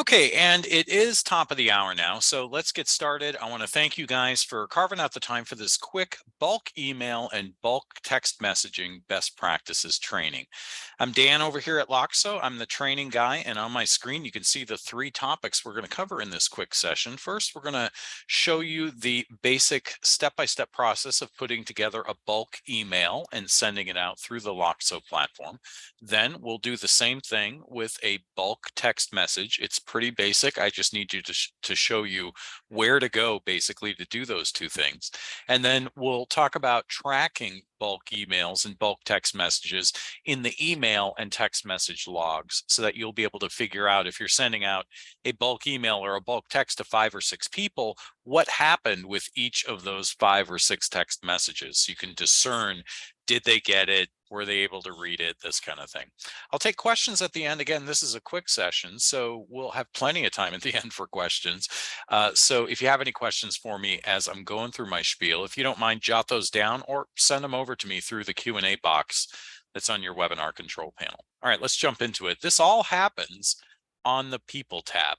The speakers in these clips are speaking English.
Okay, and it is top of the hour now, so let's get started. I want to thank you guys for carving out the time for this quick bulk email and bulk text messaging best practices training. I'm Dan over here at Loxo. I'm the training guy, and on my screen you can see the three topics we're going to cover in this quick session. First, we're going to show you the basic step-by-step process of putting together a bulk email and sending it out through the Loxo platform. Then we'll do the same thing with a bulk text message. It's pretty basic. I just need you to show you where to go basically to do those two things. And then we'll talk about tracking bulk emails and bulk text messages in the email and text message logs so that you'll be able to figure out if you're sending out a bulk email or a bulk text to 5 or 6 people, what happened with each of those 5 or 6 text messages. So you can discern, did they get it? Were they able to read it? This kind of thing. I'll take questions at the end. Again, this is a quick session, so we'll have plenty of time at the end for questions. So if you have any questions for me as I'm going through my spiel, if you don't mind, jot those down or send them over to me through the Q&A box that's on your webinar control panel. All right, let's jump into it. This all happens on the People tab.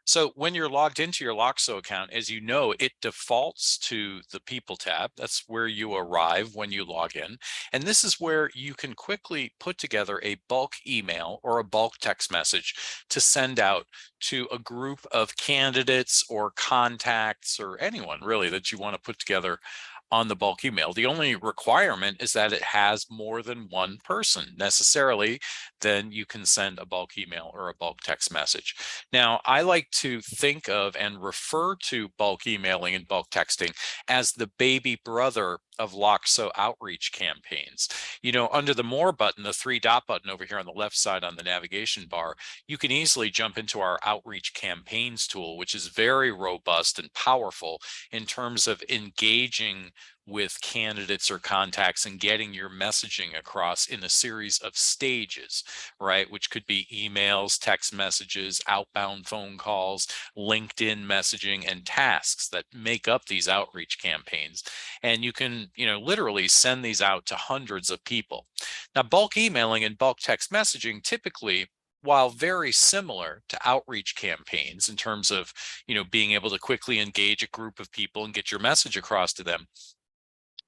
So when you're logged into your Loxo account, as you know, it defaults to the People tab. That's where you arrive when you log in. And this is where you can quickly put together a bulk email or a bulk text message to send out to a group of candidates or contacts or anyone really that you want to put together on the bulk email. The only requirement is that it has more than one person necessarily. Then you can send a bulk email or a bulk text message. Now, I like to think of and refer to bulk emailing and bulk texting as the baby brother of Loxo outreach campaigns. You know, under the More button, the 3-dot button over here on the left side on the navigation bar, you can easily jump into our outreach campaigns tool, which is very robust and powerful in terms of engaging with candidates or contacts and getting your messaging across in a series of stages, right? Which could be emails, text messages, outbound phone calls, LinkedIn messaging, and tasks that make up these outreach campaigns. And you can, literally send these out to hundreds of people. Now, bulk emailing and bulk text messaging typically, while very similar to outreach campaigns in terms of, being able to quickly engage a group of people and get your message across to them,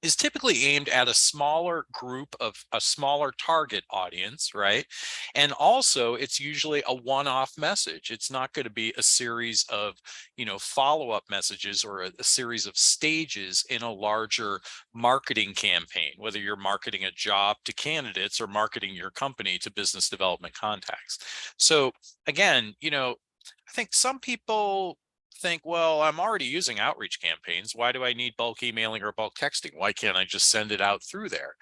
is typically aimed at a smaller group of a smaller target audience, right? And also it's usually a one-off message. It's not going to be a series of, follow-up messages or a series of stages in a larger marketing campaign, whether you're marketing a job to candidates or marketing your company to business development contacts. So again, I think some people think, well, I'm already using outreach campaigns. Why do I need bulk emailing or bulk texting? Why can't I just send it out through there?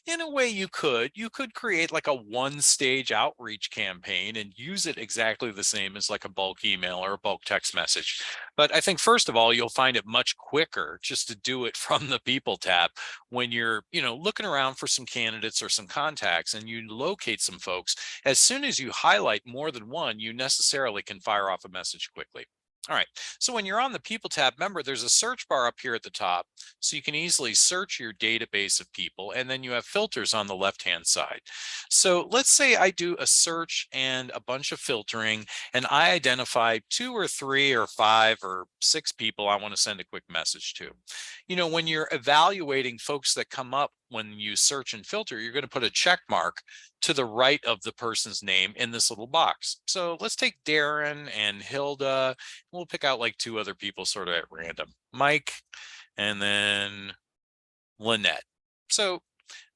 In a way, you could create like a one-stage outreach campaign and use it exactly the same as like a bulk email or a bulk text message. But I think first of all, you'll find it much quicker just to do it from the People tab when you're, looking around for some candidates or some contacts and you locate some folks. As soon as you highlight more than one, you necessarily can fire off a message quickly. All right, so when you're on the People tab, remember there's a search bar up here at the top, so you can easily search your database of people, and then you have filters on the left-hand side. So let's say I do a search and a bunch of filtering, and I identify 2 or 3 or 5 or 6 people I want to send a quick message to. When you're evaluating folks that come up when you search and filter, you're going to put a check mark to the right of the person's name in this little box. So let's take Darren and Hilda. We'll pick out like 2 other people sort of at random, Mike and then Lynette. So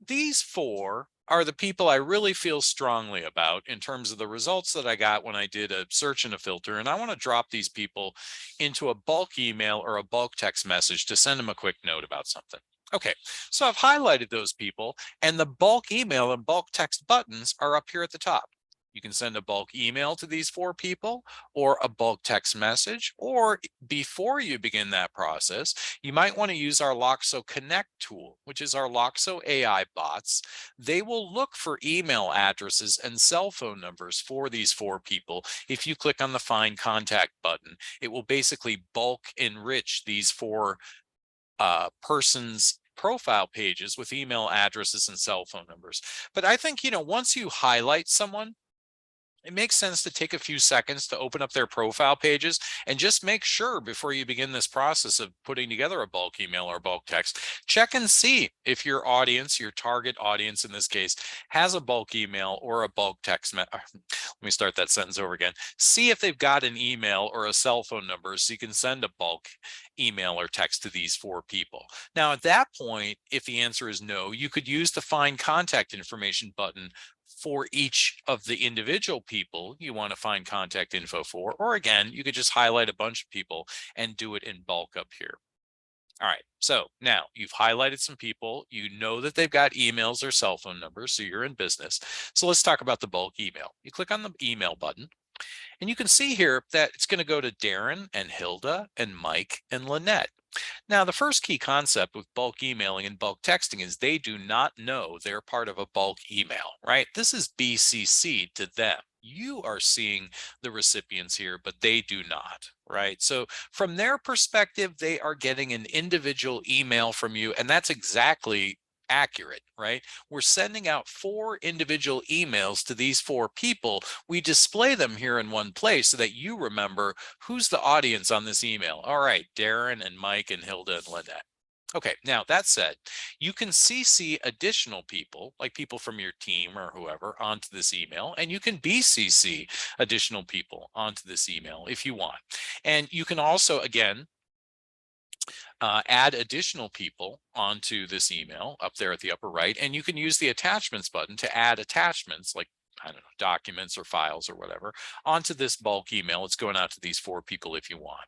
these 4 are the people I really feel strongly about in terms of the results that I got when I did a search and a filter. And I want to drop these people into a bulk email or a bulk text message to send them a quick note about something. Okay, so I've highlighted those people, and the bulk email and bulk text buttons are up here at the top. You can send a bulk email to these 4 people or a bulk text message, or before you begin that process, you might want to use our Loxo Connect tool, which is our Loxo AI bots. They will look for email addresses and cell phone numbers for these 4 people. If you click on the Find Contact button, it will basically bulk enrich these 4 persons' profile pages with email addresses and cell phone numbers. But I think, once you highlight someone, it makes sense to take a few seconds to open up their profile pages and just make sure before you begin this process of putting together a bulk email or bulk text, check and see if your audience, your target audience in this case, has a bulk email or a bulk text. Let me start that sentence over again. See if they've got an email or a cell phone number so you can send a bulk email or text to these 4 people. Now, at that point, if the answer is no, you could use the Find Contact Information button for each of the individual people you want to find contact info for, or again, you could just highlight a bunch of people and do it in bulk up here. All right, so now you've highlighted some people, you know that they've got emails or cell phone numbers, so you're in business. So let's talk about the bulk email. You click on the email button, and you can see here that it's going to go to Darren and Hilda and Mike and Lynette. Now, the first key concept with bulk emailing and bulk texting is they do not know they're part of a bulk email, right? This is BCC to them. You are seeing the recipients here, but they do not, right? So from their perspective, they are getting an individual email from you, and that's exactly accurate, right? We're sending out 4 individual emails to these 4 people. We display them here in one place so that you remember who's the audience on this email. All right, Darren and Mike and Hilda and Lynette. Okay, now that said, you can CC additional people, like people from your team or whoever, onto this email, and you can BCC additional people onto this email if you want. And you can also, again, add additional people onto this email up there at the upper right, and you can use the attachments button to add attachments like, I don't know, documents or files or whatever onto this bulk email. It's going out to these 4 people if you want.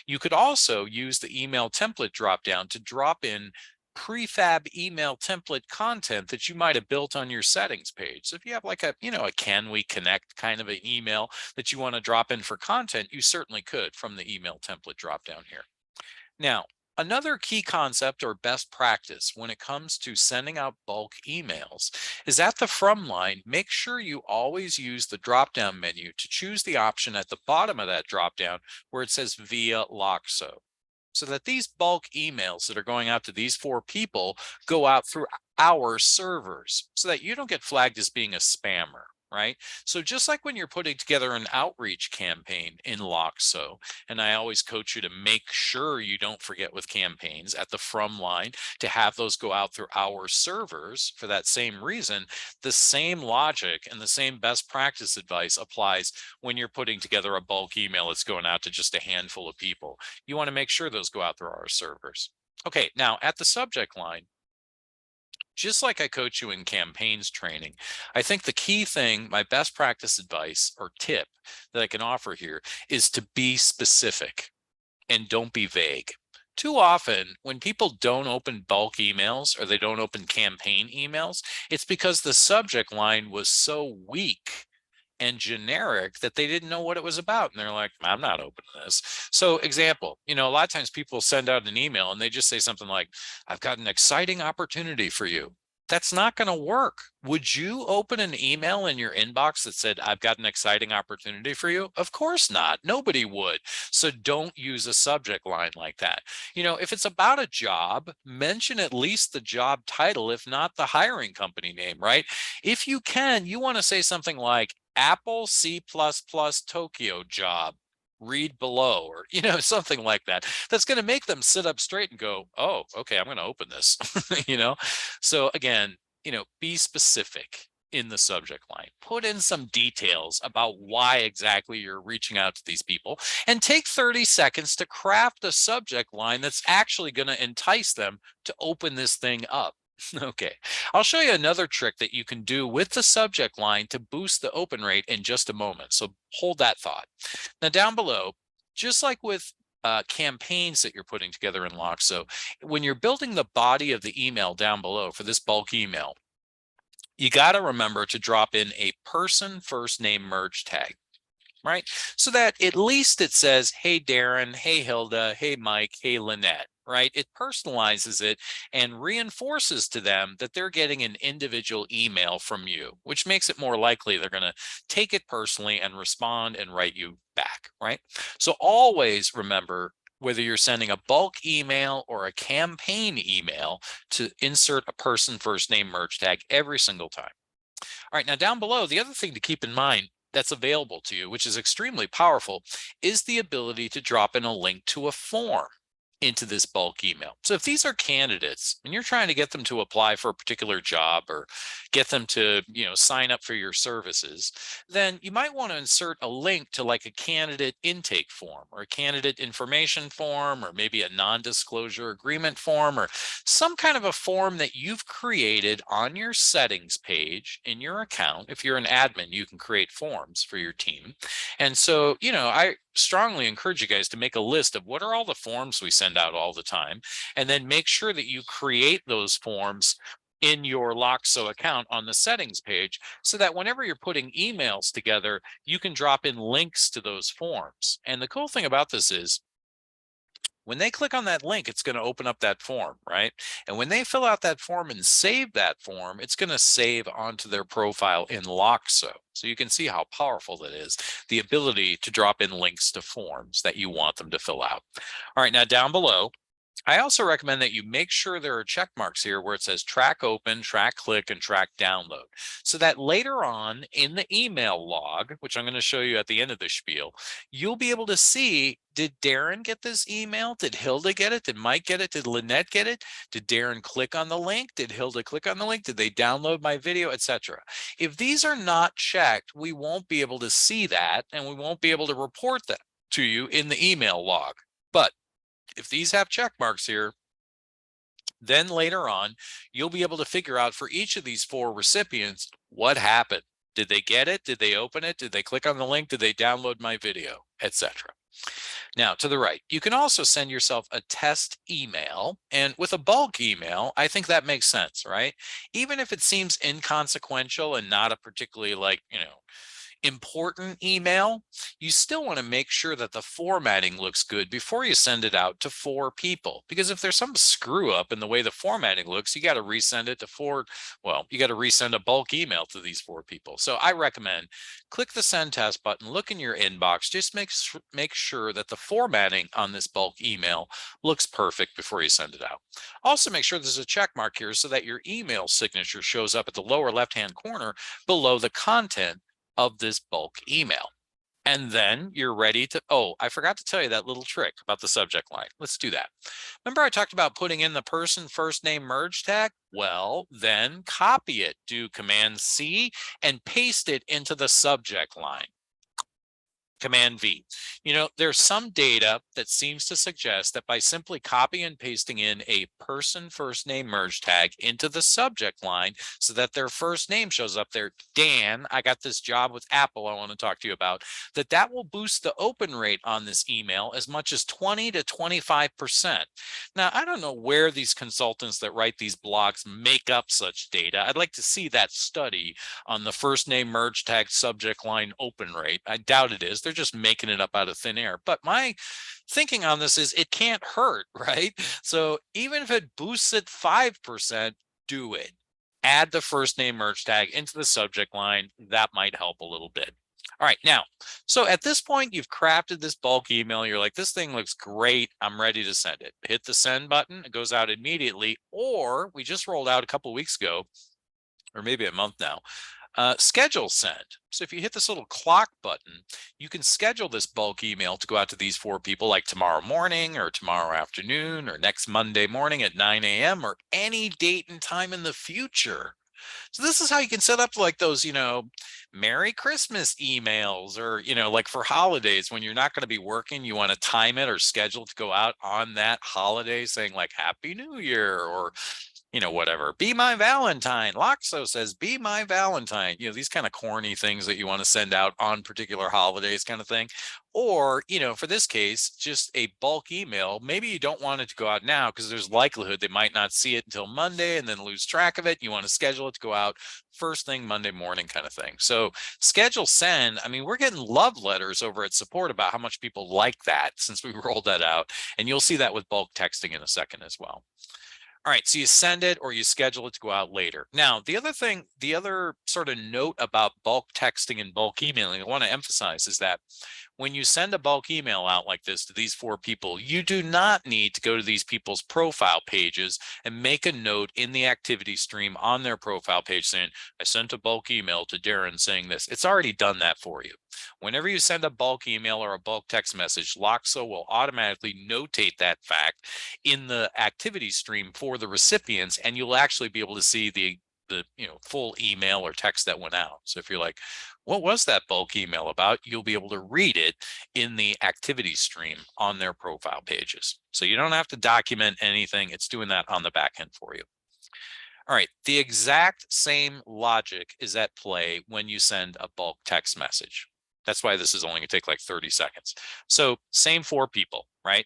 You could also use the email template dropdown to drop in prefab email template content that you might have built on your settings page. So if you have like a, a can we connect kind of an email that you want to drop in for content, you certainly could from the email template dropdown here. Now, another key concept or best practice when it comes to sending out bulk emails is at the from line, make sure you always use the drop-down menu to choose the option at the bottom of that drop-down where it says via LOXO, so that these bulk emails that are going out to these 4 people go out through our servers so that you don't get flagged as being a spammer. Right? So just like when you're putting together an outreach campaign in LOXO, and I always coach you to make sure you don't forget with campaigns at the from line to have those go out through our servers for that same reason, the same logic and the same best practice advice applies when you're putting together a bulk email that's going out to just a handful of people. You want to make sure those go out through our servers. Okay, now at the subject line, just like I coach you in campaigns training, I think the key thing, my best practice advice or tip that I can offer here is to be specific and don't be vague. Too often, when people don't open bulk emails or they don't open campaign emails, it's because the subject line was so weak and generic that they didn't know what it was about. And they're like, I'm not opening this. So example, a lot of times people send out an email and they just say something like, I've got an exciting opportunity for you. That's not going to work. Would you open an email in your inbox that said, I've got an exciting opportunity for you? Of course not. Nobody would. So don't use a subject line like that. If it's about a job, mention at least the job title, if not the hiring company name, right? If you can, you want to say something like Apple C++ Tokyo job, read below, or something like that. That's going to make them sit up straight and go, oh, okay, I'm going to open this. So again, be specific in the subject line. Put in some details about why exactly you're reaching out to these people, and take 30 seconds to craft a subject line that's actually going to entice them to open this thing up. Okay, I'll show you another trick that you can do with the subject line to boost the open rate in just a moment. So hold that thought. Now down below, just like with campaigns that you're putting together in LOXO, when you're building the body of the email down below for this bulk email, you got to remember to drop in a person first name merge tag. Right? So that at least it says, hey, Darren, hey, Hilda, hey, Mike, hey, Lynette, right? It personalizes it and reinforces to them that they're getting an individual email from you, which makes it more likely they're going to take it personally and respond and write you back, right? So always remember, whether you're sending a bulk email or a campaign email, to insert a person first name merge tag every single time. All right, now down below, the other thing to keep in mind that's available to you, which is extremely powerful, is the ability to drop in a link to a form into this bulk email. So if these are candidates and you're trying to get them to apply for a particular job or get them to, sign up for your services, then you might want to insert a link to like a candidate intake form or a candidate information form or maybe a non-disclosure agreement form or some kind of a form that you've created on your settings page in your account. If you're an admin, you can create forms for your team. And so, I strongly encourage you guys to make a list of what are all the forms we send out all the time, and then make sure that you create those forms in your Loxo account on the settings page so that whenever you're putting emails together, you can drop in links to those forms. And the cool thing about this is when they click on that link, it's going to open up that form, right? And when they fill out that form and save that form, it's going to save onto their profile in Loxo. So you can see how powerful that is, the ability to drop in links to forms that you want them to fill out. All right, now down below, I also recommend that you make sure there are check marks here where it says track open, track click, and track download, so that later on in the email log, which I'm going to show you at the end of the spiel, you'll be able to see, did Darren get this email? Did Hilda get it? Did Mike get it? Did Lynette get it? Did Darren click on the link? Did Hilda click on the link? Did they download my video, etc.? If these are not checked, we won't be able to see that, and we won't be able to report that to you in the email log. But if these have check marks here, then later on, you'll be able to figure out for each of these 4 recipients, what happened. Did they get it? Did they open it? Did they click on the link? Did they download my video, etc.? Now, to the right, you can also send yourself a test email. And with a bulk email, I think that makes sense, right? Even if it seems inconsequential and not a particularly important email, you still want to make sure that the formatting looks good before you send it out to 4 people. Because if there's some screw up in the way the formatting looks, you got to resend it to 4. Well, you got to resend a bulk email to these 4 people. So I recommend click the send test button, look in your inbox, just make sure that the formatting on this bulk email looks perfect before you send it out. Also make sure there's a check mark here so that your email signature shows up at the lower left-hand corner below the content of this bulk email. And then you're ready to, oh, I forgot to tell you that little trick about the subject line. Let's do that. Remember I talked about putting in the person first name merge tag? Well, then copy it, do Command C and paste it into the subject line. Command V. There's some data that seems to suggest that by simply copy and pasting in a person first name merge tag into the subject line so that their first name shows up there, Dan, I got this job with Apple I want to talk to you about, that will boost the open rate on this email as much as 20 to 25%. Now, I don't know where these consultants that write these blogs make up such data. I'd like to see that study on the first name merge tag subject line open rate. I doubt it is. They're just making it up out of thin air. But my thinking on this is it can't hurt, right? So even if it boosts it 5%, do it. Add the first name merge tag into the subject line. That might help a little bit. All right, now, so at this point, you've crafted this bulk email. You're like, this thing looks great. I'm ready to send it. Hit the send button. It goes out immediately. Or we just rolled out a couple of weeks ago, or maybe a month now, schedule send. So if you hit this little clock button, you can schedule this bulk email to go out to these 4 people like tomorrow morning or tomorrow afternoon or next Monday morning at 9 a.m. or any date and time in the future. So this is how you can set up like those, Merry Christmas emails or, like for holidays when you're not going to be working, you want to time it or schedule to go out on that holiday saying like Happy New Year or whatever. Be my Valentine. Loxo says, be my Valentine. These kind of corny things that you want to send out on particular holidays kind of thing. Or, for this case, just a bulk email. Maybe you don't want it to go out now because there's likelihood they might not see it until Monday and then lose track of it. You want to schedule it to go out first thing Monday morning kind of thing. So schedule send. I mean, we're getting love letters over at support about how much people like that since we rolled that out. And you'll see that with bulk texting in a second as well. All right, so you send it or you schedule it to go out later. Now, the other sort of note about bulk texting and bulk emailing I want to emphasize is that when you send a bulk email out like this to these 4 people, you do not need to go to these people's profile pages and make a note in the activity stream on their profile page saying, I sent a bulk email to Darren saying this. It's already done that for you. Whenever you send a bulk email or a bulk text message, Loxo will automatically notate that fact in the activity stream for the recipients, and you'll actually be able to see the full email or text that went out. So if you're like, what was that bulk email about? You'll be able to read it in the activity stream on their profile pages. So you don't have to document anything. It's doing that on the back end for you. All right, the exact same logic is at play when you send a bulk text message. That's why this is only gonna take like 30 seconds. So same 4 people, right?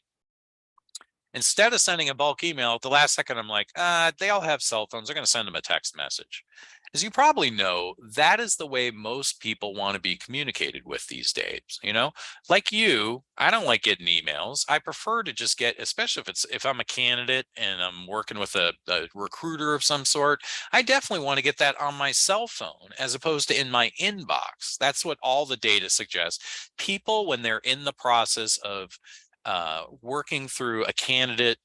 Instead of sending a bulk email at the last second, I'm like, they all have cell phones. They're going to send them a text message. As you probably know, that is the way most people want to be communicated with these days. Like you, I don't like getting emails. I prefer to just get, especially if I'm a candidate and I'm working with a recruiter of some sort, I definitely want to get that on my cell phone as opposed to in my inbox. That's what all the data suggests. People, when they're in the process of working through a candidate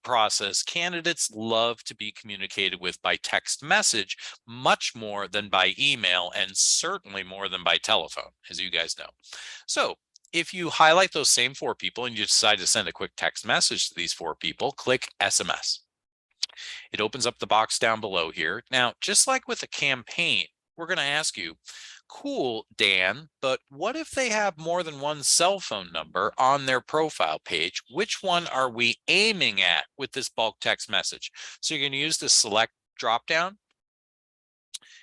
process, candidates love to be communicated with by text message much more than by email, and certainly more than by telephone, as you guys know. So if you highlight those same 4 people and you decide to send a quick text message to these 4 people, click SMS. It opens up the box down below here. Now, just like with a campaign, we're going to ask you, cool, Dan, but what if they have more than one cell phone number on their profile page? Which one are we aiming at with this bulk text message? So you're going to use the select dropdown.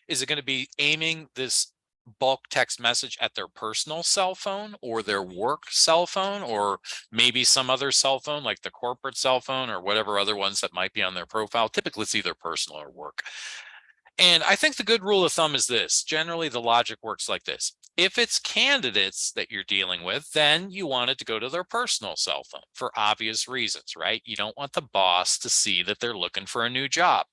Is it going to be aiming this bulk text message at their personal cell phone or their work cell phone, or maybe some other cell phone like the corporate cell phone or whatever other ones that might be on their profile? Typically it's either personal or work. And I think the good rule of thumb is this. Generally, the logic works like this. If it's candidates that you're dealing with, then you want it to go to their personal cell phone for obvious reasons, right? You don't want the boss to see that they're looking for a new job.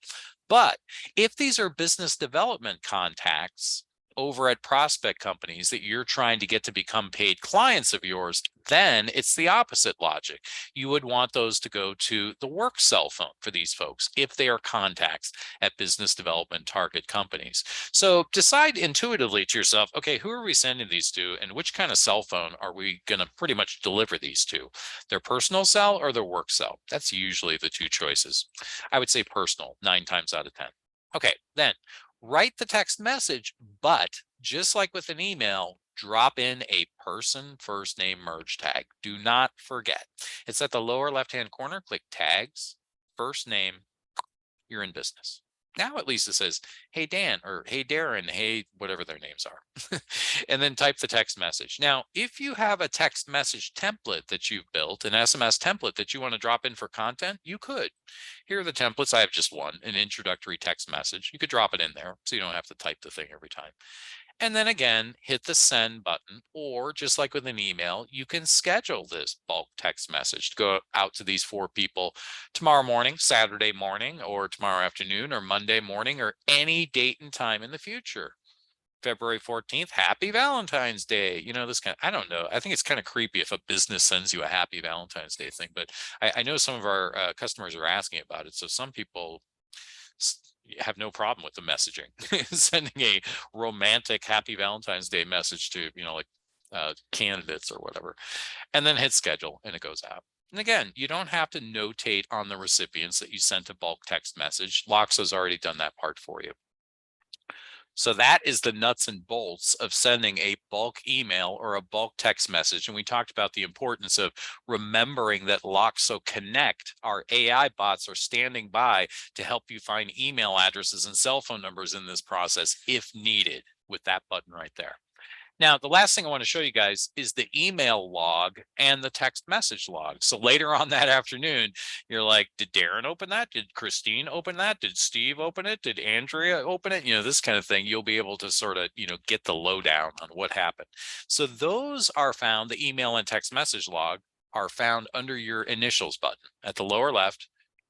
But if these are business development contacts over at prospect companies that you're trying to get to become paid clients of yours, then it's the opposite logic. You would want those to go to the work cell phone for these folks if they are contacts at business development target companies. So decide intuitively to yourself, okay, who are we sending these to and which kind of cell phone are we going to pretty much deliver these to? Their personal cell or their work cell? That's usually the 2 choices. I would say personal 9 times out of 10. Okay, then write the text message, but just like with an email, drop in a person first name merge tag. Do not forget. It's at the lower left-hand corner. Click tags, first name, you're in business. Now at least it says, hey, Dan, or hey, Darren, hey, whatever their names are. And then type the text message. Now, if you have a text message template that you've built, an SMS template that you want to drop in for content, you could. Here are the templates. I have just one, an introductory text message. You could drop it in there so you don't have to type the thing every time. And then again, hit the send button, or just like with an email, you can schedule this bulk text message to go out to these 4 people tomorrow morning, Saturday morning, or tomorrow afternoon, or Monday morning, or any date and time in the future. February 14th, happy Valentine's Day. This kind of, I don't know. I think it's kind of creepy if a business sends you a happy Valentine's Day thing, but I know some of our customers are asking about it. So some people have no problem with the messaging, sending a romantic happy Valentine's Day message to, like candidates or whatever, and then hit schedule and it goes out. And again, you don't have to notate on the recipients that you sent a bulk text message. Loxo's already done that part for you. So that is the nuts and bolts of sending a bulk email or a bulk text message. And we talked about the importance of remembering that Loxo Connect, our AI bots, are standing by to help you find email addresses and cell phone numbers in this process if needed, with that button right there. Now, the last thing I want to show you guys is the email log and the text message log. So later on that afternoon, you're like, did Darren open that? Did Christine open that? Did Steve open it? Did Andrea open it? This kind of thing. You'll be able to sort of, get the lowdown on what happened. So those are found, the email and text message log are found under your initials button at the lower left,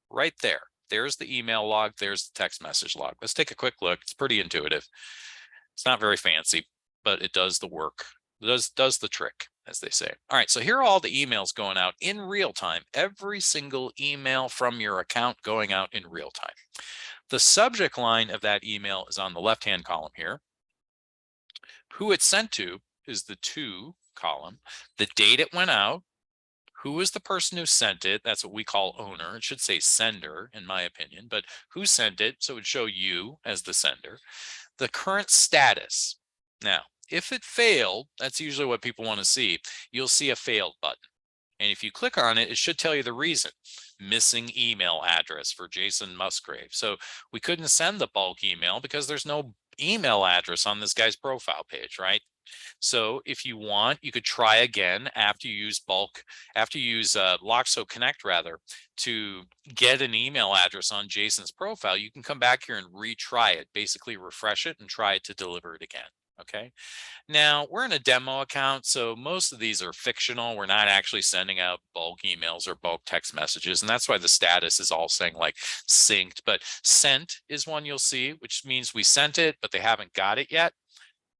right there. There's the email log. There's the text message log. Let's take a quick look. It's pretty intuitive. It's not very fancy, but it does the work. It does the trick, as they say. All right, so here are all the emails going out in real time. Every single email from your account going out in real time. The subject line of that email is on the left-hand column here. Who it's sent to is the to column. The date it went out. Who is the person who sent it? That's what we call owner. It should say sender, in my opinion, but who sent it? So it would show you as the sender. The current status. Now, if it failed, that's usually what people want to see. You'll see a failed button. And if you click on it, it should tell you the reason. Missing email address for Jason Musgrave. So we couldn't send the bulk email because there's no email address on this guy's profile page, right? So if you want, you could try again after you use LogSo Connect rather, to get an email address on Jason's profile. You can come back here and retry it, basically refresh it and try to deliver it again. Okay. Now we're in a demo account, so most of these are fictional. We're not actually sending out bulk emails or bulk text messages. And that's why the status is all saying like synced, but sent is one you'll see, which means we sent it, but they haven't got it yet.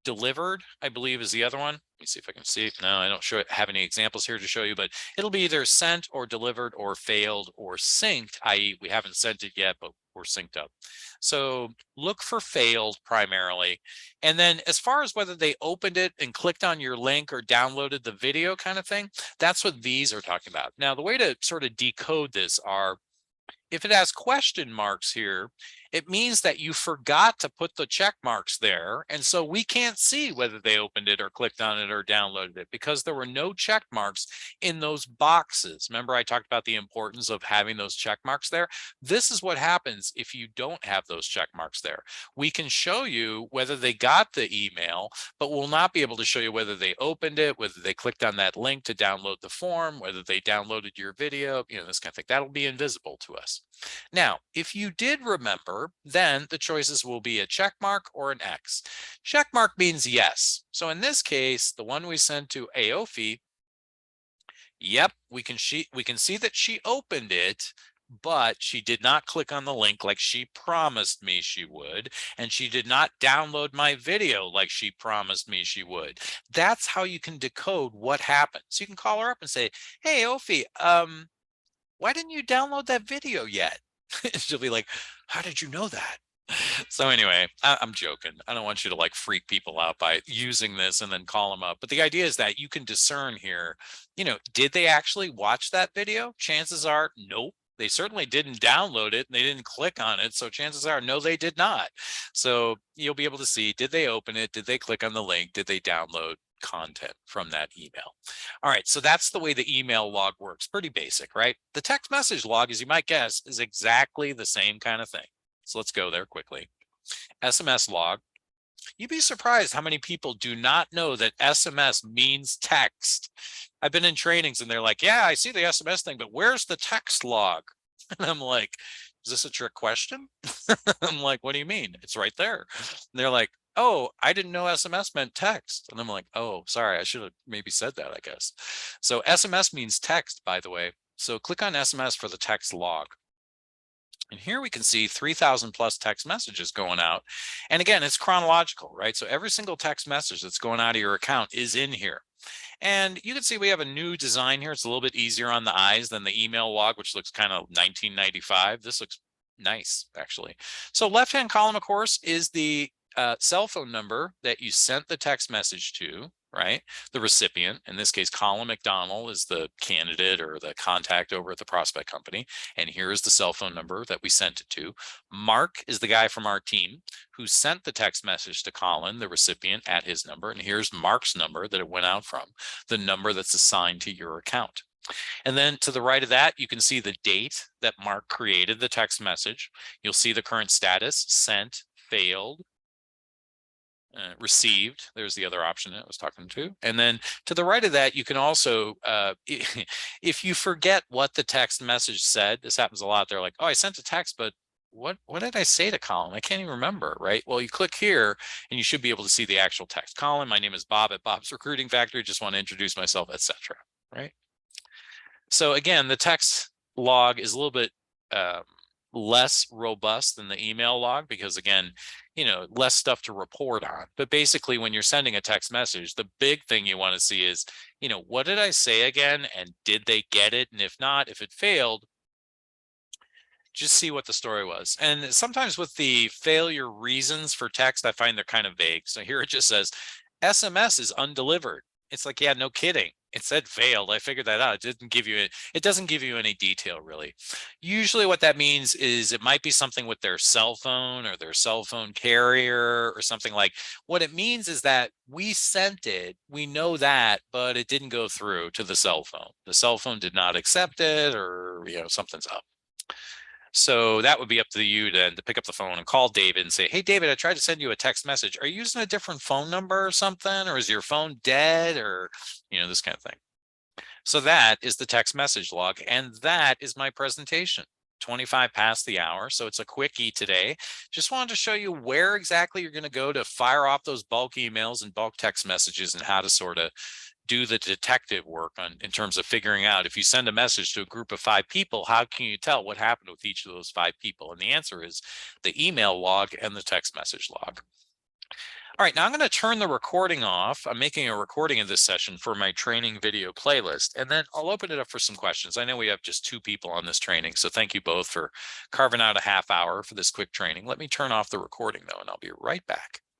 Delivered, I believe, is the other one. Let me see if I can see. No, I don't have any examples here to show you, but it'll be either sent or delivered or failed or synced, i.e. we haven't sent it yet, but we're synced up. So look for failed primarily. And then as far as whether they opened it and clicked on your link or downloaded the video kind of thing, that's what these are talking about. Now, the way to sort of decode this are, if it has question marks here, it means that you forgot to put the check marks there. And so we can't see whether they opened it or clicked on it or downloaded it because there were no check marks in those boxes. Remember, I talked about the importance of having those check marks there. This is what happens if you don't have those check marks there. We can show you whether they got the email, but we'll not be able to show you whether they opened it, whether they clicked on that link to download the form, whether they downloaded your video, this kind of thing. That'll be invisible to us. Now, if you did remember, then the choices will be a check mark or an X. Check mark means yes. So in this case, the one we sent to Aofi, yep, we can see that she opened it, but she did not click on the link like she promised me she would, and she did not download my video like she promised me she would. That's how you can decode what happened. So you can call her up and say, hey, Aofi, why didn't you download that video yet? She'll be like, how did you know that? So anyway, I'm joking. I don't want you to like freak people out by using this and then call them up. But the idea is that you can discern here, did they actually watch that video? Chances are, nope. They certainly didn't download it and they didn't click on it. So chances are, no, they did not. So you'll be able to see, did they open it? Did they click on the link? Did they download content from that email? All right, so that's the way the email log works. Pretty basic, right? The text message log, as you might guess, is exactly the same kind of thing. So let's go there quickly. SMS log. You'd be surprised how many people do not know that SMS means text. I've been in trainings and they're like, yeah, I see the SMS thing, but where's the text log? And I'm like, is this a trick question? I'm like, what do you mean? It's right there. And they're like, oh, I didn't know SMS meant text. And I'm like, oh, sorry, I should have maybe said that, I guess. So SMS means text, by the way. So click on SMS for the text log. And here we can see 3,000 plus text messages going out. And again, it's chronological, right? So every single text message that's going out of your account is in here. And you can see we have a new design here. It's a little bit easier on the eyes than the email log, which looks kind of 1995. This looks nice, actually. So left-hand column, of course, is the cell phone number that you sent the text message to, right? The recipient, in this case, Colin McDonald is the candidate or the contact over at the prospect company. And here is the cell phone number that we sent it to. Mark is the guy from our team who sent the text message to Colin, the recipient, at his number. And here's Mark's number that it went out from, the number that's assigned to your account. And then to the right of that, you can see the date that Mark created the text message. You'll see the current status, sent, failed, received. There's the other option that I was talking to. And then to the right of that, you can also, if you forget what the text message said, this happens a lot. They're like, oh, I sent a text, but what did I say to Colin? I can't even remember, right? Well, you click here and you should be able to see the actual text. Colin, my name is Bob at Bob's Recruiting Factory. Just want to introduce myself, etc. Right? So again, the text log is a little bit less robust than the email log because, again, less stuff to report on. But basically, when you're sending a text message, the big thing you want to see is, what did I say again? And did they get it? And if not, if it failed, just see what the story was. And sometimes with the failure reasons for text, I find they're kind of vague. So here it just says SMS is undelivered. It's like, yeah, no kidding. It said failed. I figured that out. It doesn't give you any detail really. Usually what that means is it might be something with their cell phone or their cell phone carrier or something. Like what it means is that we sent it, we know that, but it didn't go through to the cell phone. The cell phone did not accept it, or something's up. So that would be up to you then to pick up the phone and call David and say, hey, David, I tried to send you a text message. Are you using a different phone number or something? Or is your phone dead? Or, this kind of thing. So that is the text message log. And that is my presentation. 25 past the hour. So it's a quickie today. Just wanted to show you where exactly you're going to go to fire off those bulk emails and bulk text messages and how to sort of do the detective work in terms of figuring out if you send a message to a group of 5 people, how can you tell what happened with each of those 5 people? And the answer is the email log and the text message log. All right, now I'm going to turn the recording off. I'm making a recording of this session for my training video playlist, and then I'll open it up for some questions. I know we have just 2 people on this training, so thank you both for carving out a half hour for this quick training. Let me turn off the recording though, and I'll be right back.